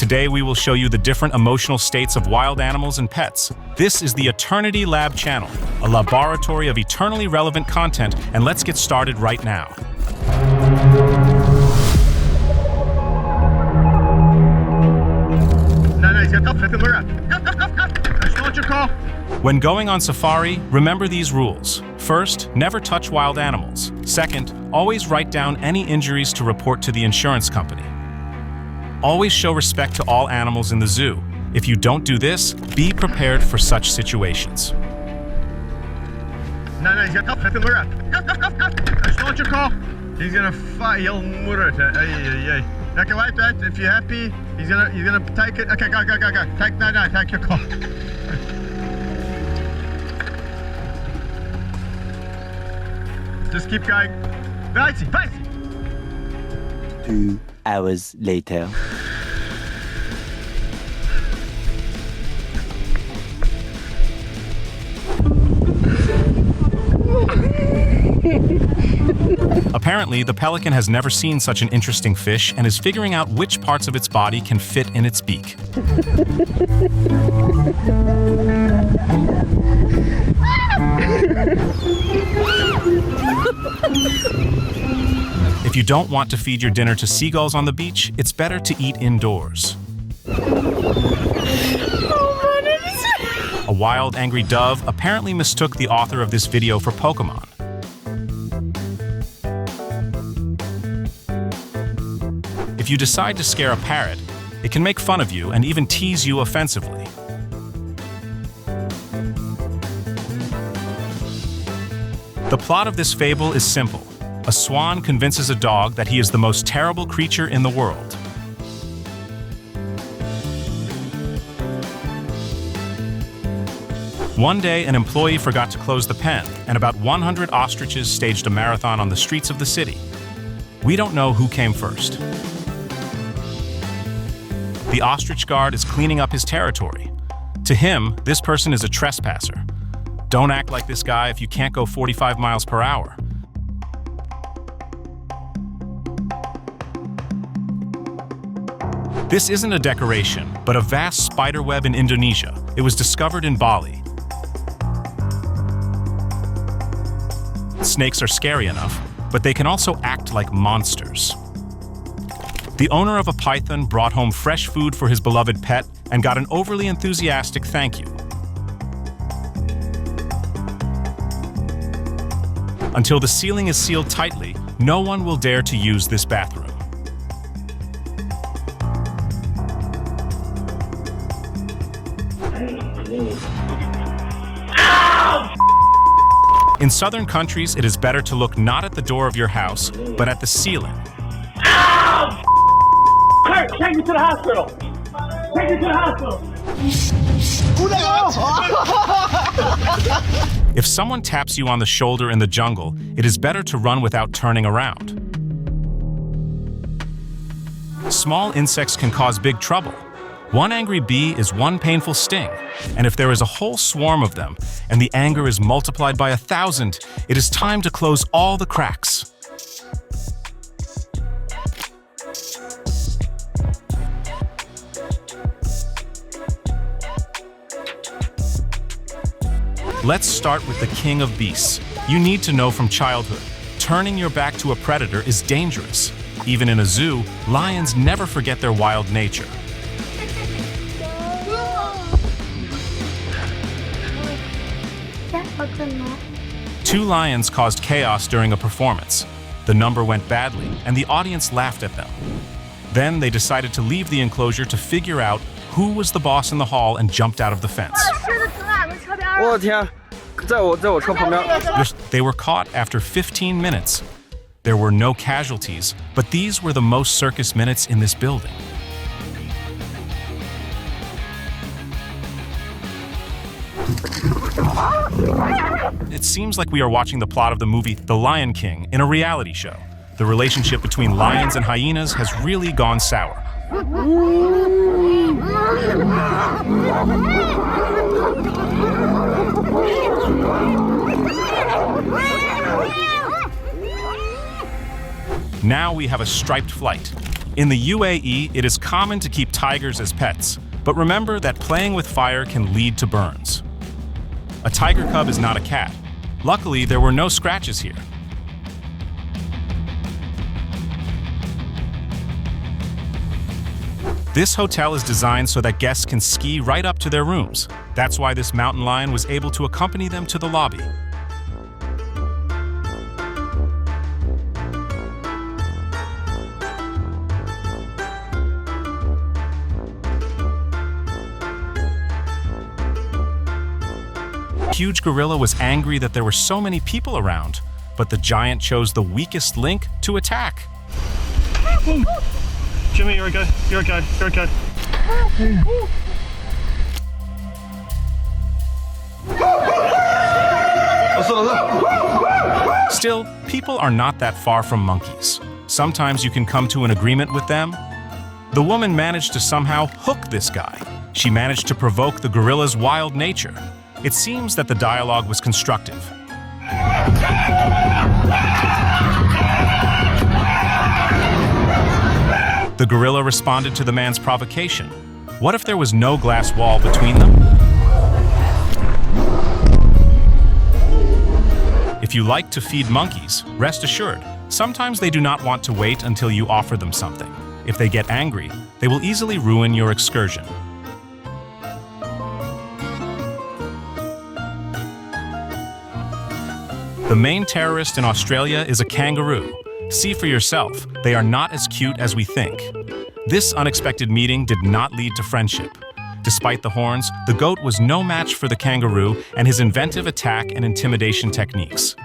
Today we will show you the different emotional states of wild animals and pets. This is the Eternity Lab channel, a laboratory of eternally relevant content, and let's get started right now. When going on safari, remember these rules. First, never touch wild animals. Second, always write down any injuries to report to the insurance company. Always show respect to all animals in the zoo. If you don't do this, be prepared for such situations. He's gonna fight. He'll murder it. Okay, wait. If you're happy, he's gonna take it. Okay, go. Take your car. Just keep going. 2 hours later. Apparently, the pelican has never seen such an interesting fish and is figuring out which parts of its body can fit in its beak. If you don't want to feed your dinner to seagulls on the beach, it's better to eat indoors. A wild, angry dove apparently mistook the author of this video for Pokemon. If you decide to scare a parrot, it can make fun of you and even tease you offensively. The plot of this fable is simple. A swan convinces a dog that he is the most terrible creature in the world. One day, an employee forgot to close the pen, and about 100 ostriches staged a marathon on the streets of the city. We don't know who came first. The ostrich guard is cleaning up his territory. To him, this person is a trespasser. Don't act like this guy if you can't go 45 miles per hour. This isn't a decoration, but a vast spider web in Indonesia. It was discovered in Bali. Snakes are scary enough, but they can also act like monsters. The owner of a python brought home fresh food for his beloved pet and got an overly enthusiastic thank you. Until the ceiling is sealed tightly, no one will dare to use this bathroom. In southern countries, it is better to look not at the door of your house, but at the ceiling. Kurt, take me to the hospital! Take me to the hospital! If someone taps you on the shoulder in the jungle, it is better to run without turning around. Small insects can cause big trouble. One angry bee is one painful sting, and if there is a whole swarm of them, and the anger is multiplied by 1,000, it is time to close all the cracks. Let's start with the king of beasts. You need to know from childhood, turning your back to a predator is dangerous. Even in a zoo, lions never forget their wild nature. Two lions caused chaos during a performance. The number went badly, and the audience laughed at them. Then they decided to leave the enclosure to figure out who was the boss in the hall and jumped out of the fence. They were caught after 15 minutes. There were no casualties, but these were the most circus minutes in this building. It seems like we are watching the plot of the movie The Lion King in a reality show. The relationship between lions and hyenas has really gone sour. Now we have a striped flight. In the UAE, it is common to keep tigers as pets, but remember that playing with fire can lead to burns. A tiger cub is not a cat. Luckily, there were no scratches here. This hotel is designed so that guests can ski right up to their rooms. That's why this mountain lion was able to accompany them to the lobby. The huge gorilla was angry that there were so many people around, but the giant chose the weakest link to attack. Jimmy, you're okay. You're okay. You're okay. Still, people are not that far from monkeys. Sometimes you can come to an agreement with them. The woman managed to somehow hook this guy. She managed to provoke the gorilla's wild nature. It seems that the dialogue was constructive. The gorilla responded to the man's provocation. What if there was no glass wall between them? If you like to feed monkeys, rest assured, sometimes they do not want to wait until you offer them something. If they get angry, they will easily ruin your excursion. The main terrorist in Australia is a kangaroo. See for yourself, they are not as cute as we think. This unexpected meeting did not lead to friendship. Despite the horns, the goat was no match for the kangaroo and his inventive attack and intimidation techniques.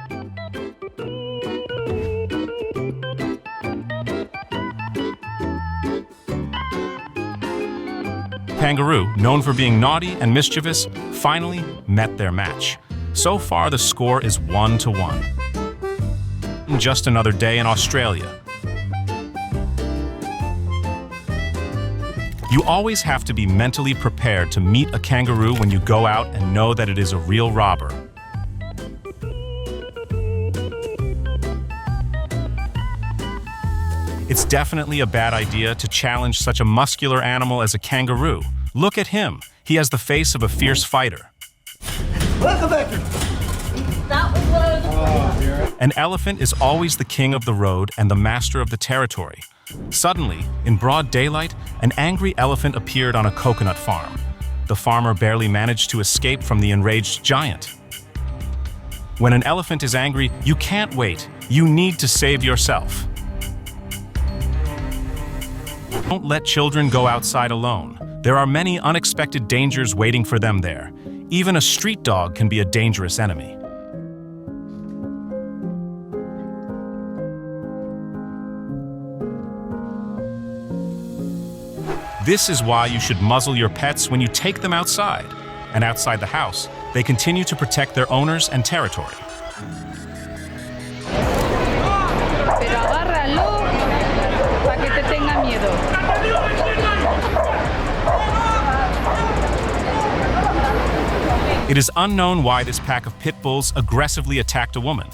Kangaroo, known for being naughty and mischievous, finally met their match. So far, the score is 1-1. Just another day in Australia. You always have to be mentally prepared to meet a kangaroo when you go out and know that it is a real robber. It's definitely a bad idea to challenge such a muscular animal as a kangaroo. Look at him. He has the face of a fierce fighter. An elephant is always the king of the road and the master of the territory. Suddenly, in broad daylight, an angry elephant appeared on a coconut farm. The farmer barely managed to escape from the enraged giant. When an elephant is angry, you can't wait. You need to save yourself. Don't let children go outside alone. There are many unexpected dangers waiting for them there. Even a street dog can be a dangerous enemy. This is why you should muzzle your pets when you take them outside. And outside the house, they continue to protect their owners and territory. Pero agárralo para que te tenga miedo. It is unknown why this pack of pit bulls aggressively attacked a woman.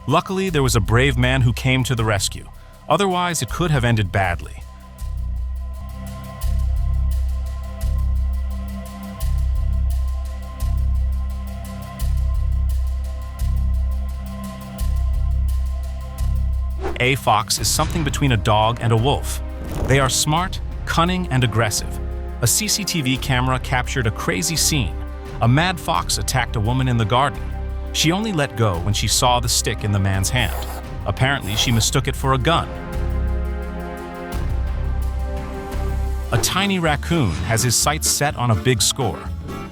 Luckily, there was a brave man who came to the rescue. Otherwise, it could have ended badly. A fox is something between a dog and a wolf. They are smart, cunning, and aggressive. A CCTV camera captured a crazy scene. A mad fox attacked a woman in the garden. She only let go when she saw the stick in the man's hand. Apparently, she mistook it for a gun. A tiny raccoon has his sights set on a big score.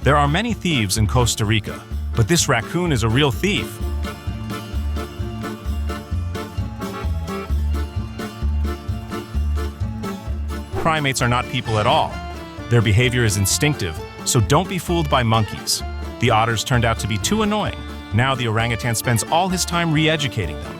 There are many thieves in Costa Rica, but this raccoon is a real thief. Primates are not people at all. Their behavior is instinctive, so don't be fooled by monkeys. The otters turned out to be too annoying. Now the orangutan spends all his time re-educating them.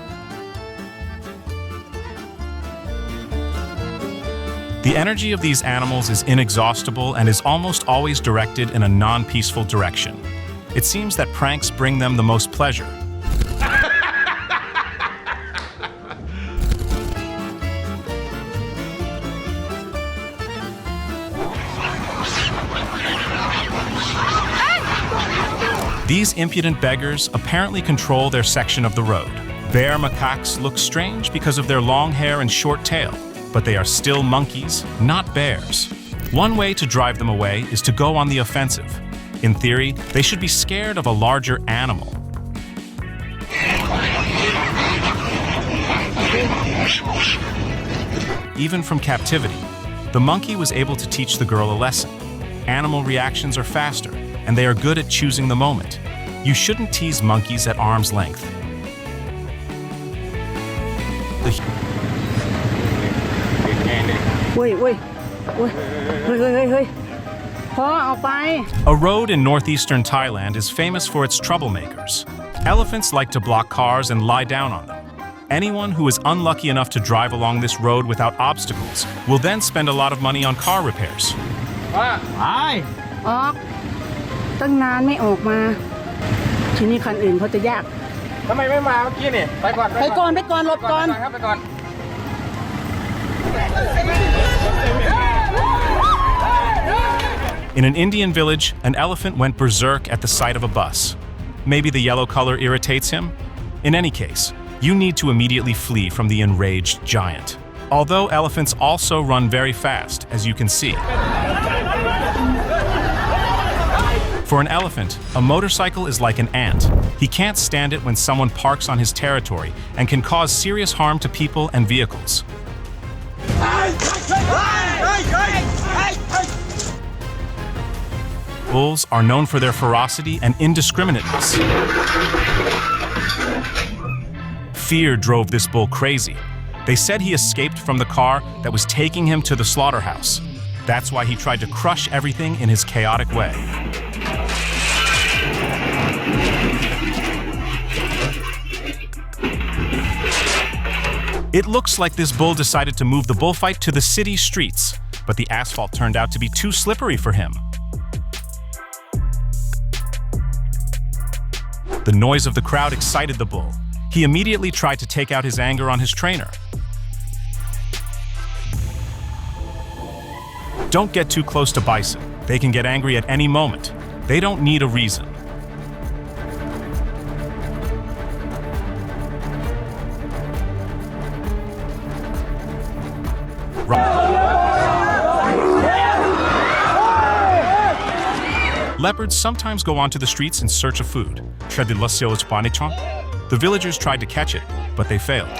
The energy of these animals is inexhaustible and is almost always directed in a non-peaceful direction. It seems that pranks bring them the most pleasure. These impudent beggars apparently control their section of the road. Bear macaques look strange because of their long hair and short tail, but they are still monkeys, not bears. One way to drive them away is to go on the offensive. In theory, they should be scared of a larger animal. Even from captivity, the monkey was able to teach the girl a lesson. Animal reactions are faster, and they are good at choosing the moment. You shouldn't tease monkeys at arm's length. A road in northeastern Thailand is famous for its troublemakers. Elephants like to block cars and lie down on them. Anyone who is unlucky enough to drive along this road without obstacles will then spend a lot of money on car repairs. ออกตั้งนานไม่ออกมาทีนี้คันอื่นเขาจะยาก ทำไมไม่มาเมื่อกี้นี่ไปก่อน ไปก่อนหลบก่อน ครับไปก่อน In an Indian village, an elephant went berserk at the sight of a bus. Maybe the yellow color irritates him? In any case, you need to immediately flee from the enraged giant. Although elephants also run very fast, as you can see. For an elephant, a motorcycle is like an ant. He can't stand it when someone parks on his territory and can cause serious harm to people and vehicles. Bulls are known for their ferocity and indiscriminateness. Fear drove this bull crazy. They said he escaped from the car that was taking him to the slaughterhouse. That's why he tried to crush everything in his chaotic way. It looks like this bull decided to move the bullfight to the city streets, but the asphalt turned out to be too slippery for him. The noise of the crowd excited the bull. He immediately tried to take out his anger on his trainer. Don't get too close to bison. They can get angry at any moment. They don't need a reason. Leopards sometimes go onto the streets in search of food. The villagers tried to catch it, but they failed.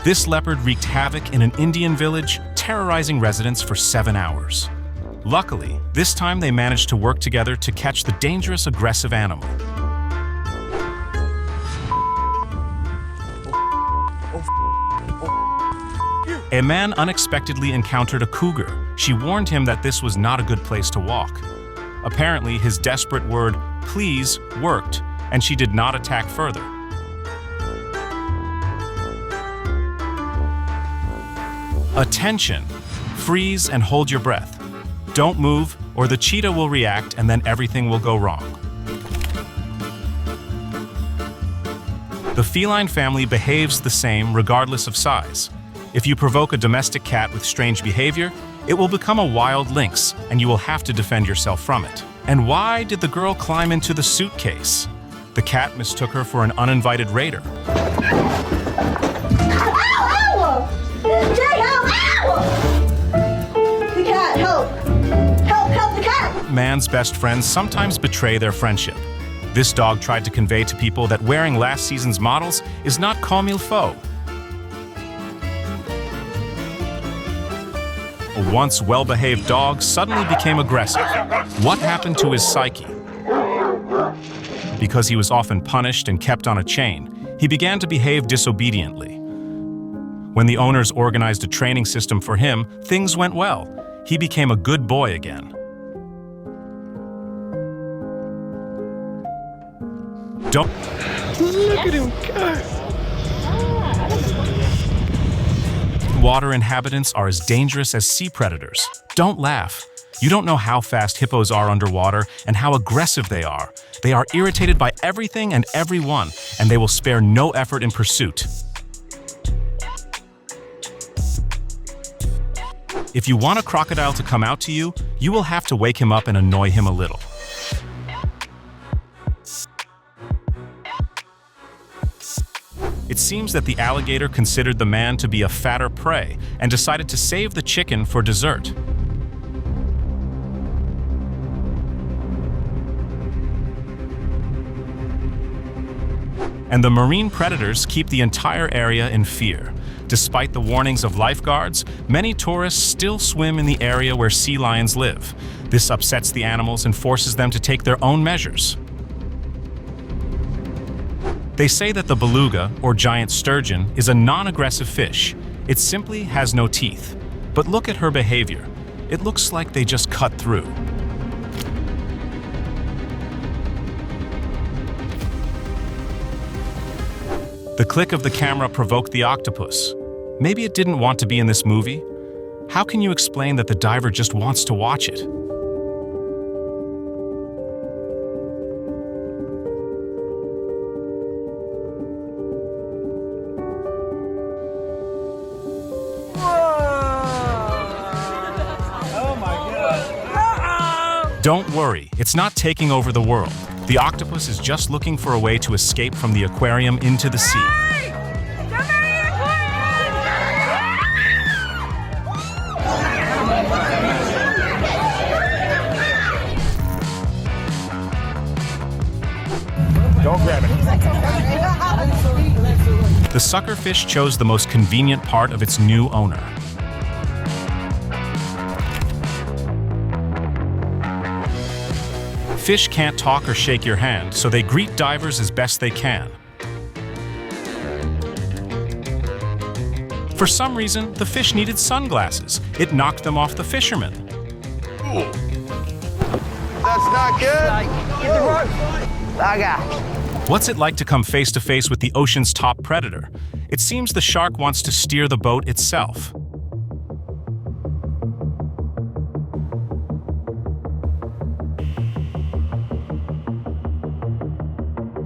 This leopard wreaked havoc in an Indian village, terrorizing residents for 7 hours. Luckily, this time they managed to work together to catch the dangerous, aggressive animal. A man unexpectedly encountered a cougar. She warned him that this was not a good place to walk. Apparently, his desperate word, "please," worked, and she did not attack further. Attention! Freeze and hold your breath. Don't move, or the cheetah will react and then everything will go wrong. The feline family behaves the same regardless of size. If you provoke a domestic cat with strange behavior, it will become a wild lynx, and you will have to defend yourself from it. And why did the girl climb into the suitcase? The cat mistook her for an uninvited raider. The cat, help! Help the cat! Man's best friends sometimes betray their friendship. This dog tried to convey to people that wearing last season's models is not comme il faut. A once well-behaved dog suddenly became aggressive. What happened to his psyche? Because he was often punished and kept on a chain, he began to behave disobediently. When the owners organized a training system for him, things went well. He became a good boy again. Don't look at him go. Water inhabitants are as dangerous as sea predators. Don't laugh. You don't know how fast hippos are underwater and how aggressive they are. They are irritated by everything and everyone, and they will spare no effort in pursuit. If you want a crocodile to come out to you, you will have to wake him up and annoy him a little. It seems that the alligator considered the man to be a fatter prey and decided to save the chicken for dessert. And the marine predators keep the entire area in fear. Despite the warnings of lifeguards, many tourists still swim in the area where sea lions live. This upsets the animals and forces them to take their own measures. They say that the beluga, or giant sturgeon, is a non-aggressive fish. It simply has no teeth. But look at her behavior. It looks like they just cut through. The click of the camera provoked the octopus. Maybe it didn't want to be in this movie. How can you explain that the diver just wants to watch it? Don't worry, it's not taking over the world. The octopus is just looking for a way to escape from the aquarium into the sea. Don't grab it. The suckerfish chose the most convenient part of its new owner. Fish can't talk or shake your hand, so they greet divers as best they can. For some reason, the fish needed sunglasses. It knocked them off the fisherman. That's not good. What's it like to come face to face with the ocean's top predator? It seems the shark wants to steer the boat itself.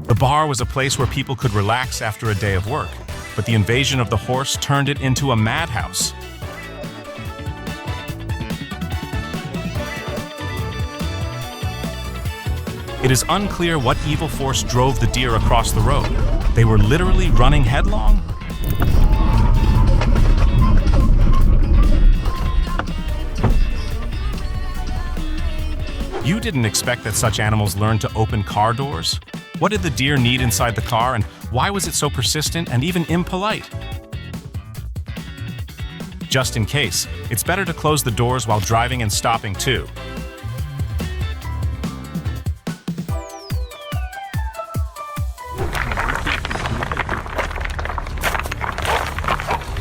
The bar was a place where people could relax after a day of work, but the invasion of the horse turned it into a madhouse. It is unclear what evil force drove the deer across the road. They were literally running headlong. You didn't expect that such animals learned to open car doors? What did the deer need inside the car, and why was it so persistent and even impolite? Just in case, it's better to close the doors while driving and stopping too.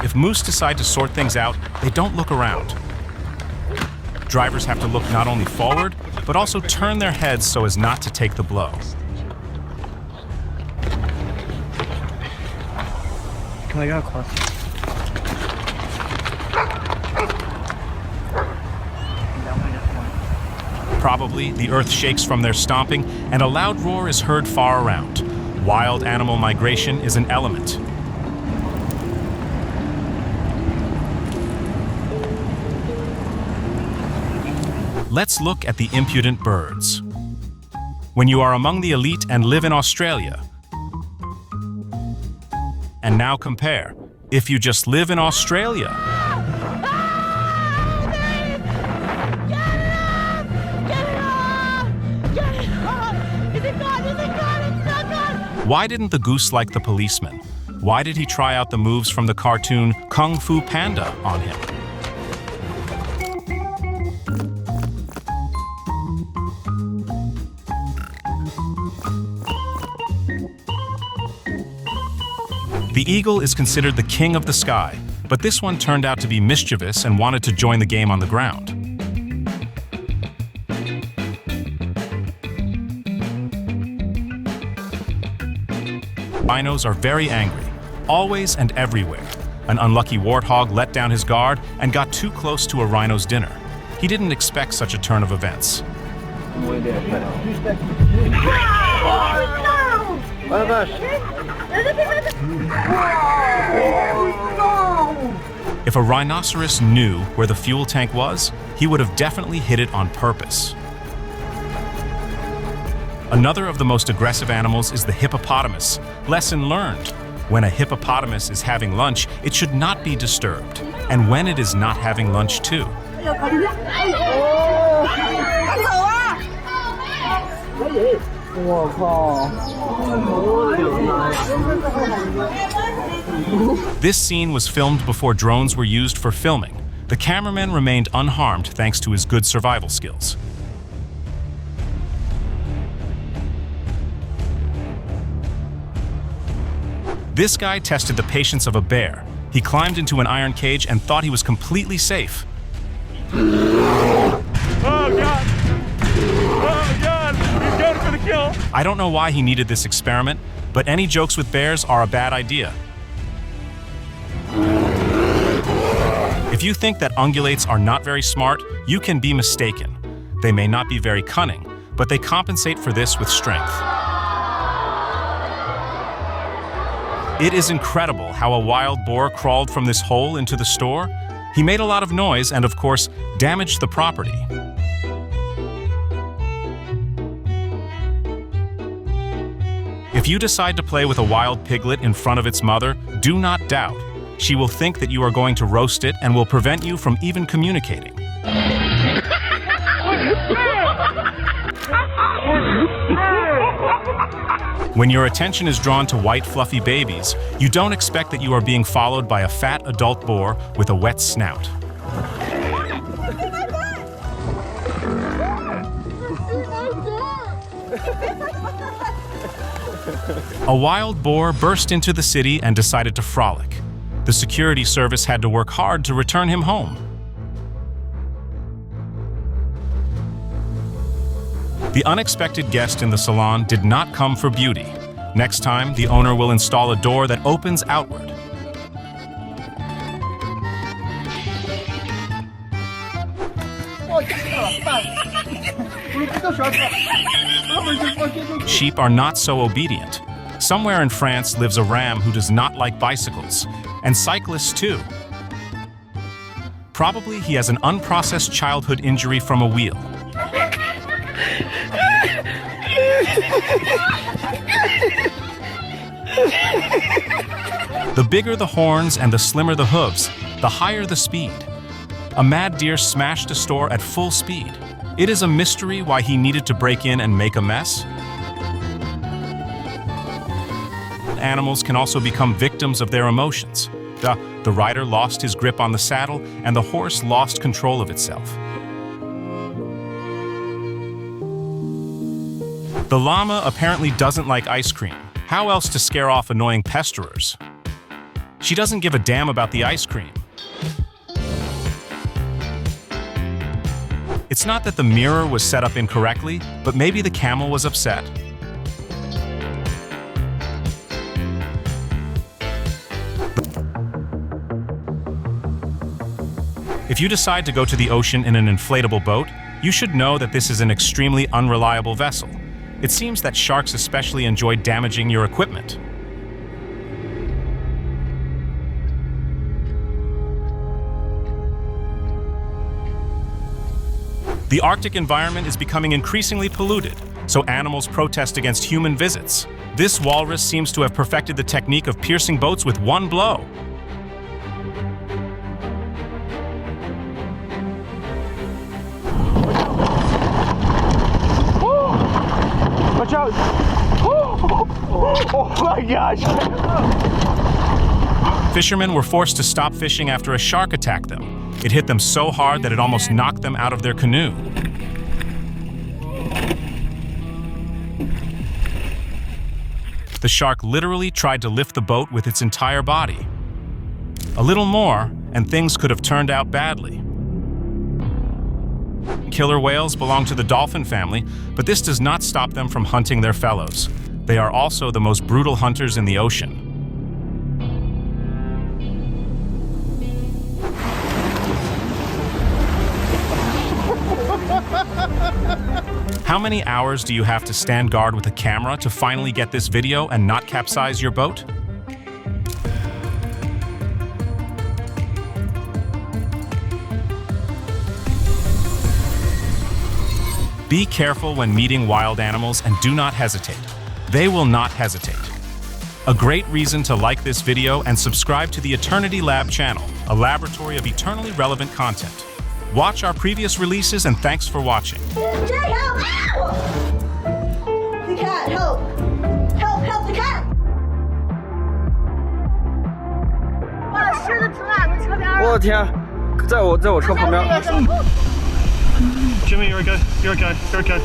If moose decide to sort things out, they don't look around. Drivers have to look not only forward, but also turn their heads so as not to take the blow. Can I go across? Probably, the earth shakes from their stomping, and a loud roar is heard far around. Wild animal migration is an element. Let's look at the impudent birds. When you are among the elite and live in Australia, and now compare, if you just live in Australia. Why didn't the goose like the policeman? Why did he try out the moves from the cartoon Kung Fu Panda on him? The eagle is considered the king of the sky, but this one turned out to be mischievous and wanted to join the game on the ground. Rhinos are very angry, always and everywhere. An unlucky warthog let down his guard and got too close to a rhino's dinner. He didn't expect such a turn of events. If a rhinoceros knew where the fuel tank was, he would have definitely hit it on purpose. Another of the most aggressive animals is the hippopotamus. Lesson learned. When a hippopotamus is having lunch, it should not be disturbed. And when it is not having lunch too. This scene was filmed before drones were used for filming. The cameraman remained unharmed thanks to his good survival skills. This guy tested the patience of a bear. He climbed into an iron cage and thought he was completely safe. Oh, God! Oh, God! He's going for the kill! I don't know why he needed this experiment, but any jokes with bears are a bad idea. If you think that ungulates are not very smart, you can be mistaken. They may not be very cunning, but they compensate for this with strength. It is incredible how a wild boar crawled from this hole into the store. He made a lot of noise and, of course, damaged the property. If you decide to play with a wild piglet in front of its mother, do not doubt. She will think that you are going to roast it and will prevent you from even communicating. When your attention is drawn to white fluffy babies, you don't expect that you are being followed by a fat adult boar with a wet snout. A wild boar burst into the city and decided to frolic. The security service had to work hard to return him home. The unexpected guest in the salon did not come for beauty. Next time, the owner will install a door that opens outward. Sheep are not so obedient. Somewhere in France lives a ram who does not like bicycles, and cyclists too. Probably he has an unprocessed childhood injury from a wheel. The bigger the horns and the slimmer the hooves, the higher the speed. A mad deer smashed a store at full speed. It is a mystery why he needed to break in and make a mess. Animals can also become victims of their emotions. The rider lost his grip on the saddle and the horse lost control of itself. The llama apparently doesn't like ice cream. How else to scare off annoying pesterers? She doesn't give a damn about the ice cream. It's not that the mirror was set up incorrectly, but maybe the camel was upset. If you decide to go to the ocean in an inflatable boat, you should know that this is an extremely unreliable vessel. It seems that sharks especially enjoy damaging your equipment. The Arctic environment is becoming increasingly polluted, so animals protest against human visits. This walrus seems to have perfected the technique of piercing boats with one blow. Watch out! Oh my gosh! Fishermen were forced to stop fishing after a shark attacked them. It hit them so hard that it almost knocked them out of their canoe. The shark literally tried to lift the boat with its entire body. A little more, and things could have turned out badly. Killer whales belong to the dolphin family, but this does not stop them from hunting their fellows. They are also the most brutal hunters in the ocean. How many hours do you have to stand guard with a camera to finally get this video and not capsize your boat? Be careful when meeting wild animals and do not hesitate. They will not hesitate. A great reason to like this video and subscribe to the Eternity Lab channel, a laboratory of eternally relevant content. Watch our previous releases and thanks for watching. Jay, help! Ow! The cat, help! Help, help the cat! 哇，狮子从哪个车边？我的天，在我车旁边。 Jimmy, you're okay. You're okay. You're okay.